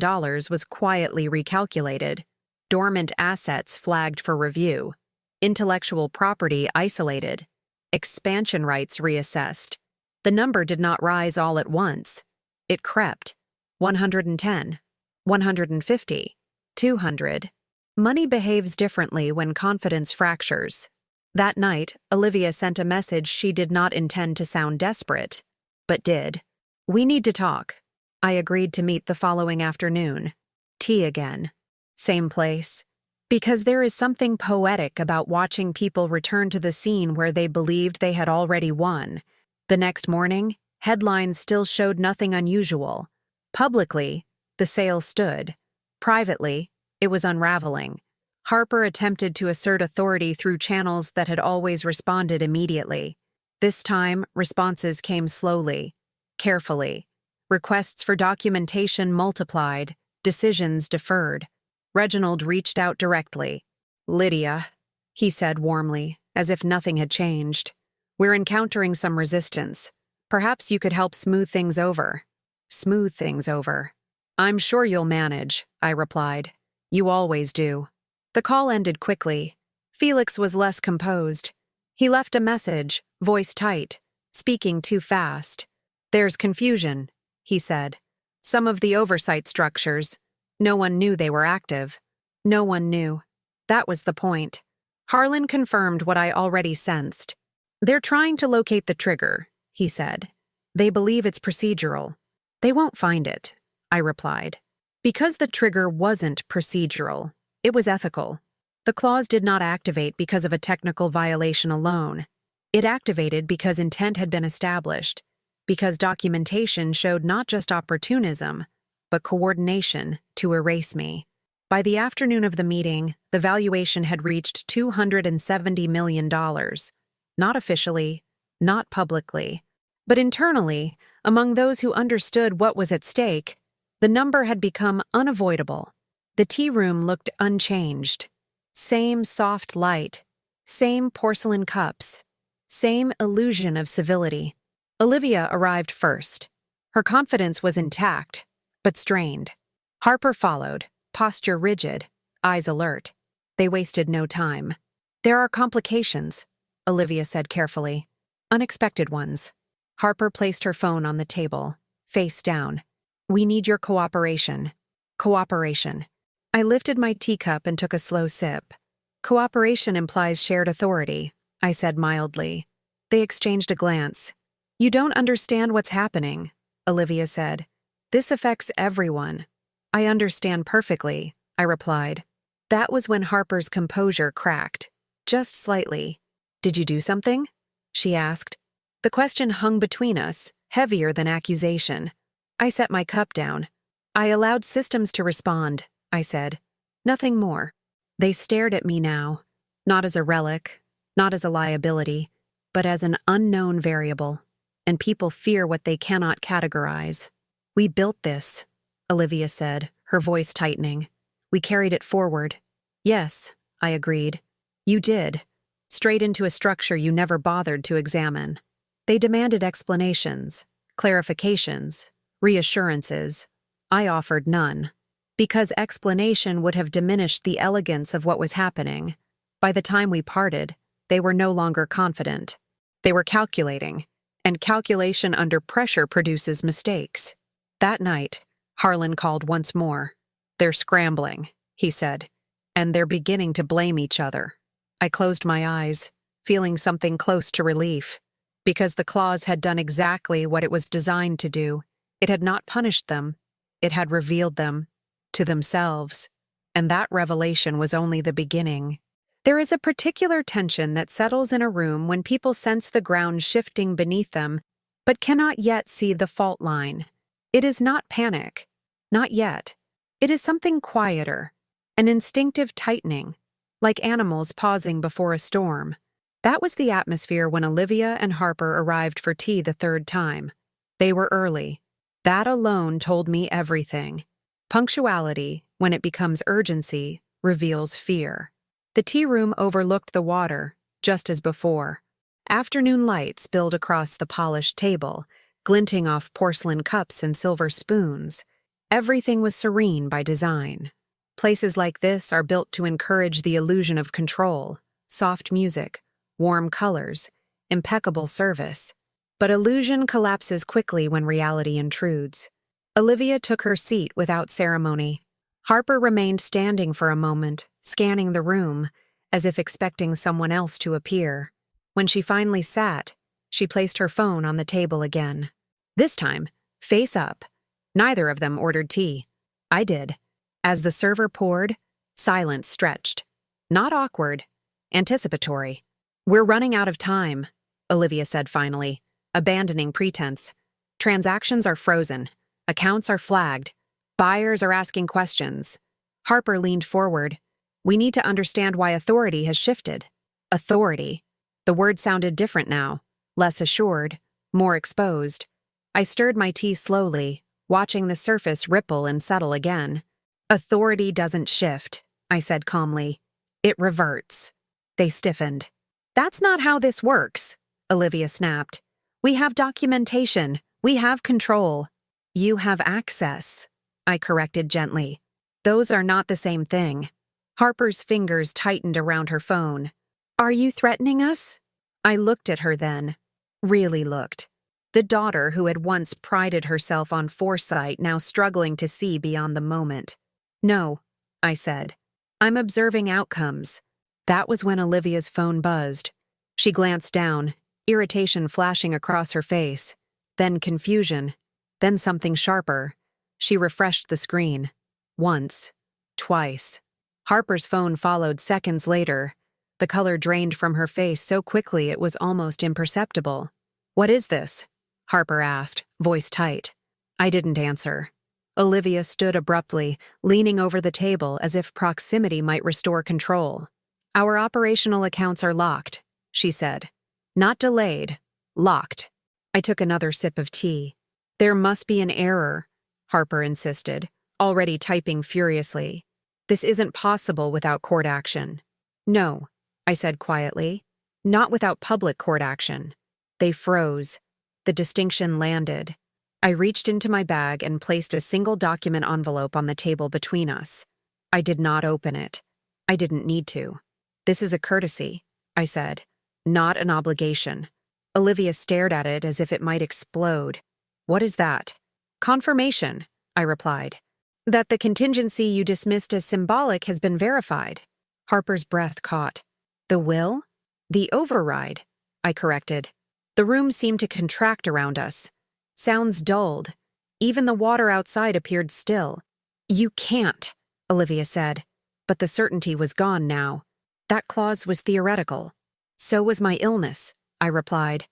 was quietly recalculated. Dormant assets flagged for review. Intellectual property isolated. Expansion rights reassessed. The number did not rise all at once. It crept. 110, 150, 200. Money behaves differently when confidence fractures. That night, Olivia sent a message she did not intend to sound desperate, but did. "We need to talk." I agreed to meet the following afternoon. Tea again. Same place. Because there is something poetic about watching people return to the scene where they believed they had already won. The next morning, headlines still showed nothing unusual. Publicly, the sale stood. Privately, it was unraveling. Harper attempted to assert authority through channels that had always responded immediately. This time, responses came slowly, carefully. Requests for documentation multiplied, decisions deferred. Reginald reached out directly. "Lydia," he said warmly, as if nothing had changed. "We're encountering some resistance. Perhaps you could help smooth things over." "Smooth things over." "I'm sure you'll manage," I replied. "You always do." The call ended quickly. Felix was less composed. He left a message, voice tight, speaking too fast. "There's confusion," he said. "Some of the oversight structures. No one knew they were active. No one knew." That was the point. Harlan confirmed what I already sensed. "They're trying to locate the trigger," he said. "They believe it's procedural." "They won't find it," I replied. Because the trigger wasn't procedural, it was ethical. The clause did not activate because of a technical violation alone. It activated because intent had been established, because documentation showed not just opportunism, but coordination to erase me. By the afternoon of the meeting, the valuation had reached $270 million. Not officially, not publicly, but internally, among those who understood what was at stake, the number had become unavoidable. The tea room looked unchanged. Same soft light, same porcelain cups, same illusion of civility. Olivia arrived first. Her confidence was intact, but strained. Harper followed, posture rigid, eyes alert. They wasted no time. "There are complications," Olivia said carefully. "Unexpected ones." Harper placed her phone on the table, face down. "We need your cooperation." Cooperation. I lifted my teacup and took a slow sip. Cooperation implies shared authority, I said mildly. They exchanged a glance. You don't understand what's happening, Olivia said. This affects everyone. I understand perfectly, I replied. That was when Harper's composure cracked, just slightly. Did you do something? She asked. The question hung between us, heavier than accusation. I set my cup down. I allowed systems to respond, I said. Nothing more. They stared at me now, not as a relic, not as a liability, but as an unknown variable. And people fear what they cannot categorize. We built this, Olivia said, her voice tightening. We carried it forward. Yes, I agreed. You did. Straight into a structure you never bothered to examine. They demanded explanations, clarifications, reassurances. I offered none. Because explanation would have diminished the elegance of what was happening. By the time we parted, they were no longer confident. They were calculating, and calculation under pressure produces mistakes. That night, Harlan called once more. They're scrambling, he said, and they're beginning to blame each other. I closed my eyes, feeling something close to relief. Because the clause had done exactly what it was designed to do. It had not punished them. It had revealed them to themselves. And that revelation was only the beginning. There is a particular tension that settles in a room when people sense the ground shifting beneath them, but cannot yet see the fault line. It is not panic. Not yet. It is something quieter, an instinctive tightening, like animals pausing before a storm. That was the atmosphere when Olivia and Harper arrived for tea the third time. They were early. That alone told me everything. Punctuality, when it becomes urgency, reveals fear. The tea room overlooked the water, just as before. Afternoon light spilled across the polished table, glinting off porcelain cups and silver spoons. Everything was serene by design. Places like this are built to encourage the illusion of control, soft music, warm colors, impeccable service. But illusion collapses quickly when reality intrudes. Olivia took her seat without ceremony. Harper remained standing for a moment, scanning the room, as if expecting someone else to appear. When she finally sat, she placed her phone on the table again. This time, face up. Neither of them ordered tea. I did. As the server poured, silence stretched. Not awkward, anticipatory. We're running out of time, Olivia said finally, abandoning pretense. Transactions are frozen. Accounts are flagged. Buyers are asking questions. Harper leaned forward. We need to understand why authority has shifted. Authority. The word sounded different now, less assured, more exposed. I stirred my tea slowly, watching the surface ripple and settle again. Authority doesn't shift, I said calmly. It reverts. They stiffened. That's not how this works, Olivia snapped. We have documentation. We have control. You have access, I corrected gently. Those are not the same thing. Harper's fingers tightened around her phone. Are you threatening us? I looked at her then. Really looked. The daughter who had once prided herself on foresight now struggling to see beyond the moment. No, I said. I'm observing outcomes. That was when Olivia's phone buzzed. She glanced down, irritation flashing across her face. Then confusion. Then something sharper. She refreshed the screen. Once. Twice. Harper's phone followed seconds later. The color drained from her face so quickly it was almost imperceptible. What is this? Harper asked, voice tight. I didn't answer. Olivia stood abruptly, leaning over the table as if proximity might restore control. Our operational accounts are locked, she said. Not delayed. Locked. I took another sip of tea. There must be an error, Harper insisted, already typing furiously. This isn't possible without court action. No, I said quietly. Not without public court action. They froze. The distinction landed. I reached into my bag and placed a single document envelope on the table between us. I did not open it. I didn't need to. This is a courtesy, I said, not an obligation. Olivia stared at it as if it might explode. What is that? Confirmation, I replied. That the contingency you dismissed as symbolic has been verified. Harper's breath caught. The will? The override, I corrected. The room seemed to contract around us. Sounds dulled. Even the water outside appeared still. You can't, Olivia said. But the certainty was gone now. That clause was theoretical. So was my illness, I replied.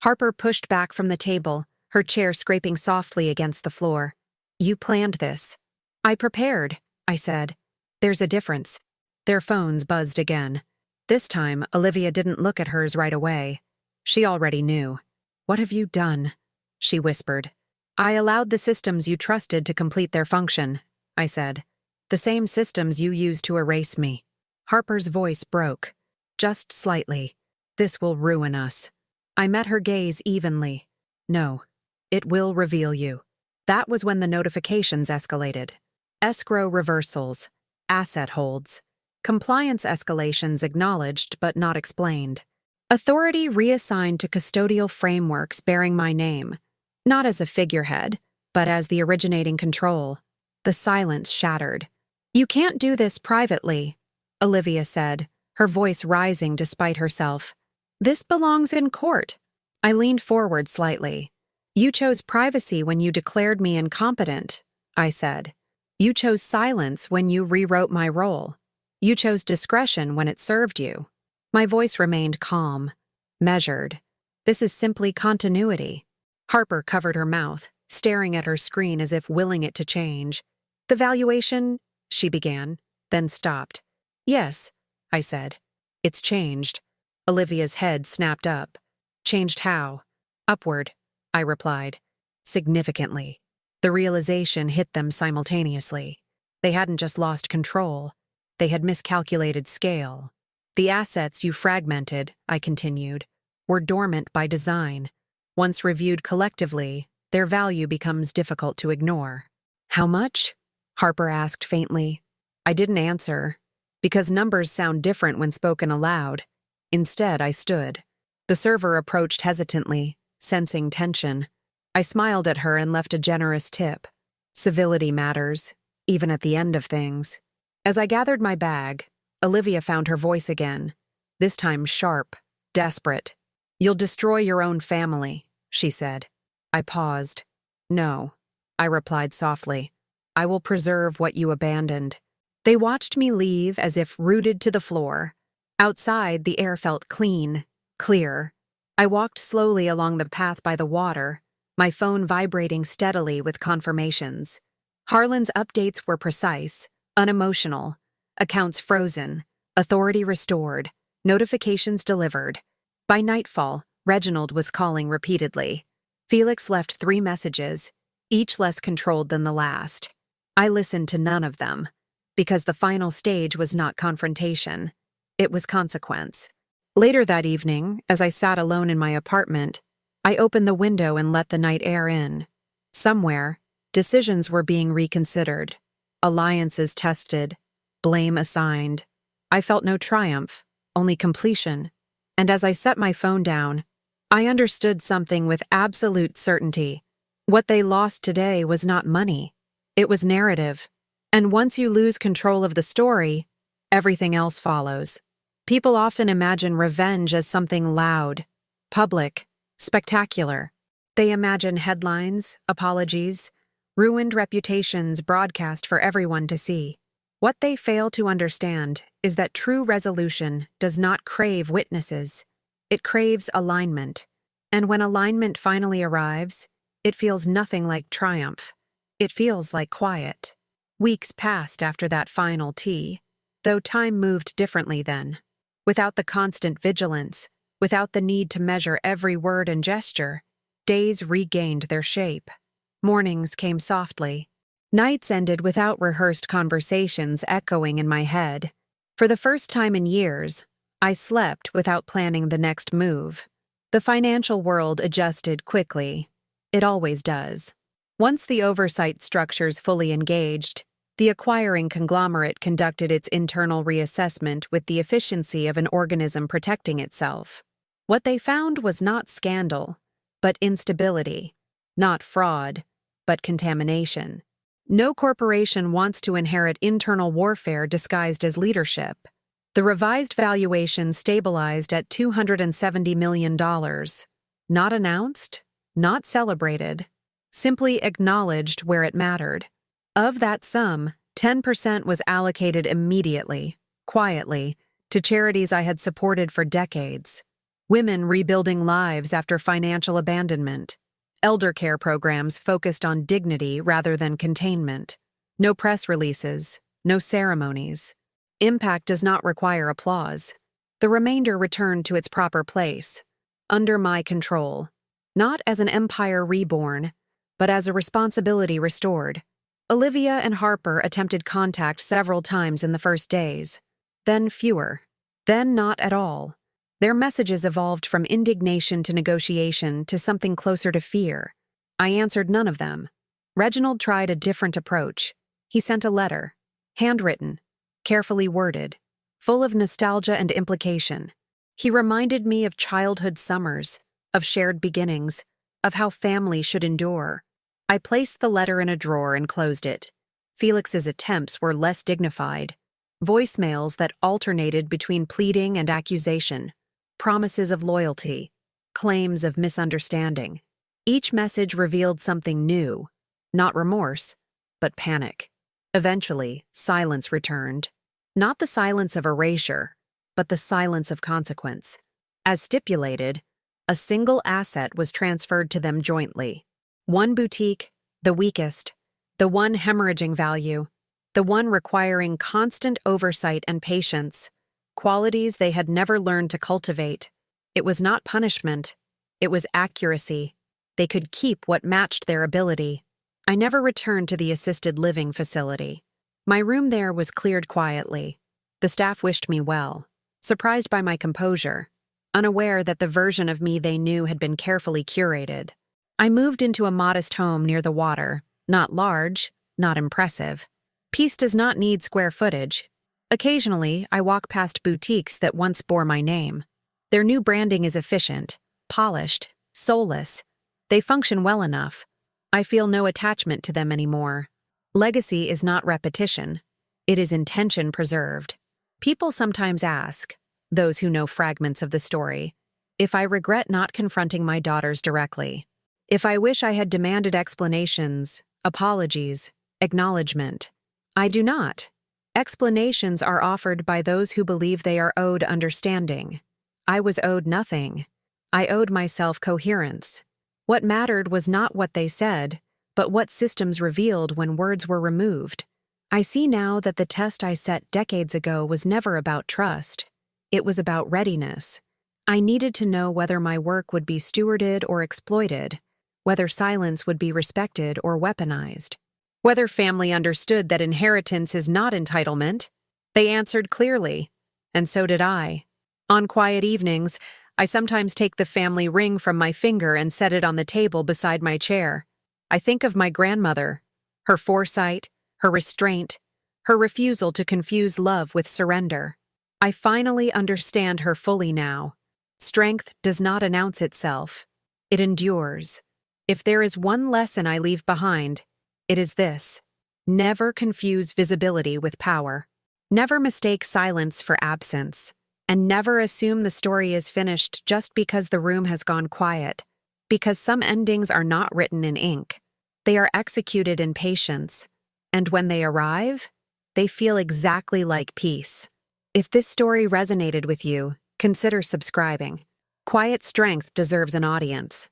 Harper pushed back from the table, her chair scraping softly against the floor. You planned this. I prepared, I said. There's a difference. Their phones buzzed again. This time, Olivia didn't look at hers right away. She already knew. What have you done? She whispered. I allowed the systems you trusted to complete their function, I said. The same systems you used to erase me. Harper's voice broke. Just slightly. This will ruin us. I met her gaze evenly. No. It will reveal you. That was when the notifications escalated. Escrow reversals. Asset holds. Compliance escalations acknowledged but not explained. Authority reassigned to custodial frameworks bearing my name. Not as a figurehead, but as the originating control. The silence shattered. You can't do this privately, Olivia said, her voice rising despite herself. This belongs in court. I leaned forward slightly. You chose privacy when you declared me incompetent, I said. You chose silence when you rewrote my role. You chose discretion when it served you. My voice remained calm, measured. This is simply continuity. Harper covered her mouth, staring at her screen as if willing it to change. The valuation, she began, then stopped. Yes, I said. It's changed. Olivia's head snapped up. Changed how? Upward, I replied. Significantly. The realization hit them simultaneously. They hadn't just lost control. They had miscalculated scale. The assets you fragmented, I continued, were dormant by design. Once reviewed collectively, their value becomes difficult to ignore. How much? Harper asked faintly. I didn't answer, because numbers sound different when spoken aloud. Instead, I stood. The server approached hesitantly, sensing tension. I smiled at her and left a generous tip. Civility matters, even at the end of things. As I gathered my bag, Olivia found her voice again, this time sharp, desperate. You'll destroy your own family, she said. I paused. No, I replied softly. I will preserve what you abandoned. They watched me leave as if rooted to the floor. Outside, the air felt clean, clear. I walked slowly along the path by the water, my phone vibrating steadily with confirmations. Harlan's updates were precise, unemotional. Accounts frozen, authority restored, notifications delivered. By nightfall, Reginald was calling repeatedly. Felix left 3 messages, each less controlled than the last. I listened to none of them, because the final stage was not confrontation. It was consequence. Later that evening, as I sat alone in my apartment, I opened the window and let the night air in. Somewhere, decisions were being reconsidered, alliances tested, blame assigned. I felt no triumph, only completion. And as I set my phone down, I understood something with absolute certainty. What they lost today was not money. It was narrative. And once you lose control of the story, everything else follows. People often imagine revenge as something loud, public, spectacular. They imagine headlines, apologies, ruined reputations broadcast for everyone to see. What they fail to understand is that true resolution does not crave witnesses. It craves alignment. And when alignment finally arrives, it feels nothing like triumph. It feels like quiet. Weeks passed after that final tea, though time moved differently then. Without the constant vigilance, without the need to measure every word and gesture, days regained their shape. Mornings came softly. Nights ended without rehearsed conversations echoing in my head. For the first time in years, I slept without planning the next move. The financial world adjusted quickly. It always does. Once the oversight structures fully engaged, the acquiring conglomerate conducted its internal reassessment with the efficiency of an organism protecting itself. What they found was not scandal, but instability, not fraud, but contamination. No corporation wants to inherit internal warfare disguised as leadership. The revised valuation stabilized at $270 million. Not announced, not celebrated, simply acknowledged where it mattered. Of that sum, 10% was allocated immediately, quietly, to charities I had supported for decades. Women rebuilding lives after financial abandonment. Elder care programs focused on dignity rather than containment. No press releases, no ceremonies. Impact does not require applause. The remainder returned to its proper place, under my control, not as an empire reborn, but as a responsibility restored. Olivia and Harper attempted contact several times in the first days, then fewer, then not at all. Their messages evolved from indignation to negotiation to something closer to fear. I answered none of them. Reginald tried a different approach. He sent a letter, handwritten, carefully worded, full of nostalgia and implication. He reminded me of childhood summers, of shared beginnings, of how family should endure. I placed the letter in a drawer and closed it. Felix's attempts were less dignified. Voicemails that alternated between pleading and accusation. Promises of loyalty, claims of misunderstanding. Each message revealed something new, not remorse, but panic. Eventually, silence returned. Not the silence of erasure, but the silence of consequence. As stipulated, a single asset was transferred to them jointly. One boutique, the weakest, the one hemorrhaging value, the one requiring constant oversight and patience. Qualities they had never learned to cultivate. It was not punishment. It was accuracy. They could keep what matched their ability. I never returned to the assisted living facility. My room there was cleared quietly. The staff wished me well, surprised by my composure, unaware that the version of me they knew had been carefully curated. I moved into a modest home near the water, not large, not impressive. Peace does not need square footage. Occasionally, I walk past boutiques that once bore my name. Their new branding is efficient, polished, soulless. They function well enough. I feel no attachment to them anymore. Legacy is not repetition. It is intention preserved. People sometimes ask, those who know fragments of the story, if I regret not confronting my daughters directly. If I wish I had demanded explanations, apologies, acknowledgement. I do not. Explanations are offered by those who believe they are owed understanding. I was owed nothing. I owed myself coherence. What mattered was not what they said, but what systems revealed when words were removed. I see now that the test I set decades ago was never about trust. It was about readiness. I needed to know whether my work would be stewarded or exploited, whether silence would be respected or weaponized. Whether family understood that inheritance is not entitlement. They answered clearly, and so did I. On quiet evenings, I sometimes take the family ring from my finger and set it on the table beside my chair. I think of my grandmother, her foresight, her restraint, her refusal to confuse love with surrender. I finally understand her fully now. Strength does not announce itself. It endures. If there is one lesson I leave behind, it is this: never confuse visibility with power. Never mistake silence for absence. And never assume the story is finished just because the room has gone quiet. Because some endings are not written in ink. They are executed in patience. And when they arrive, they feel exactly like peace. If this story resonated with you, consider subscribing. Quiet strength deserves an audience.